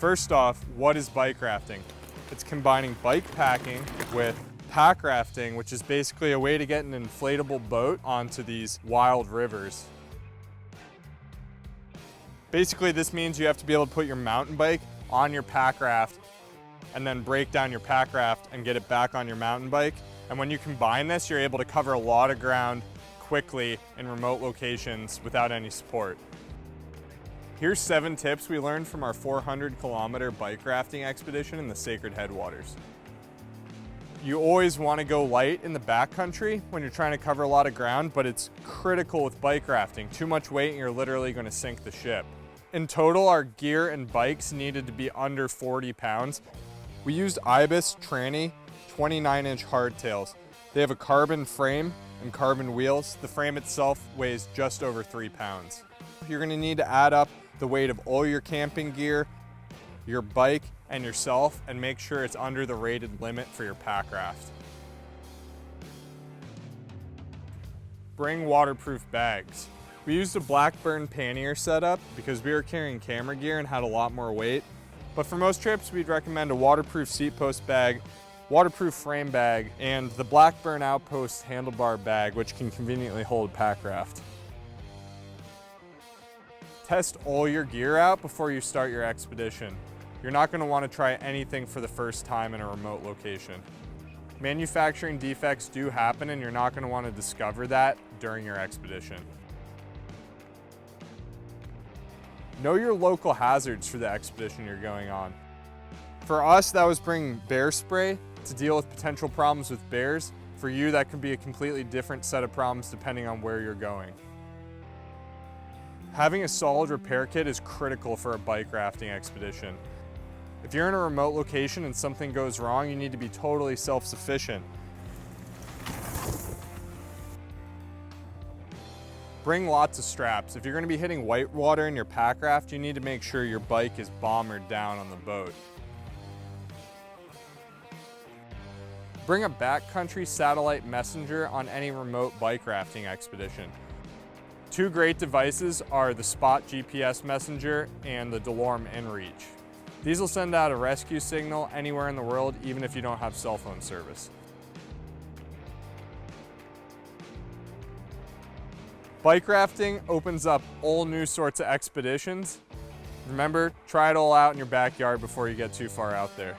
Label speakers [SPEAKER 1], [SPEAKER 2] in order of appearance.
[SPEAKER 1] First off, what is bike rafting? It's combining bike packing with pack rafting, which is basically a way to get an inflatable boat onto these wild rivers. Basically, this means you have to be able to put your mountain bike on your pack raft and then break down your pack raft and get it back on your mountain bike. And when you combine this, you're able to cover a lot of ground quickly in remote locations without any support. Here's 7 tips we learned from our 400-kilometer bike rafting expedition in the Sacred Headwaters. You always want to go light in the backcountry when you're trying to cover a lot of ground, but it's critical with bike rafting. Too much weight and you're literally going to sink the ship. In total, our gear and bikes needed to be under 40 pounds. We used Ibis tranny 29-inch hardtails. They have a carbon frame and carbon wheels. The frame itself weighs just over 3 pounds. You're going to need to add up the weight of all your camping gear, your bike, and yourself, and make sure it's under the rated limit for your pack raft. Bring waterproof bags. We used a Blackburn pannier setup because we were carrying camera gear and had a lot more weight. But for most trips, we'd recommend a waterproof seat post bag, waterproof frame bag, and the Blackburn Outpost handlebar bag, which can conveniently hold a pack raft. Test all your gear out before you start your expedition. You're not going to want to try anything for the first time in a remote location. Manufacturing defects do happen, and you're not going to want to discover that during your expedition. Know your local hazards for the expedition you're going on. For us, that was bringing bear spray to deal with potential problems with bears. For you, that could be a completely different set of problems depending on where you're going. Having a solid repair kit is critical for a bike rafting expedition. If you're in a remote location and something goes wrong, you need to be totally self-sufficient. Bring lots of straps. If you're going to be hitting whitewater in your pack raft, you need to make sure your bike is bombered down on the boat. Bring a backcountry satellite messenger on any remote bike rafting expedition. 2 great devices are the Spot GPS messenger and the DeLorme InReach. These will send out a rescue signal anywhere in the world, even if you don't have cell phone service. Bike rafting opens up all new sorts of expeditions. Remember, try it all out in your backyard before you get too far out there.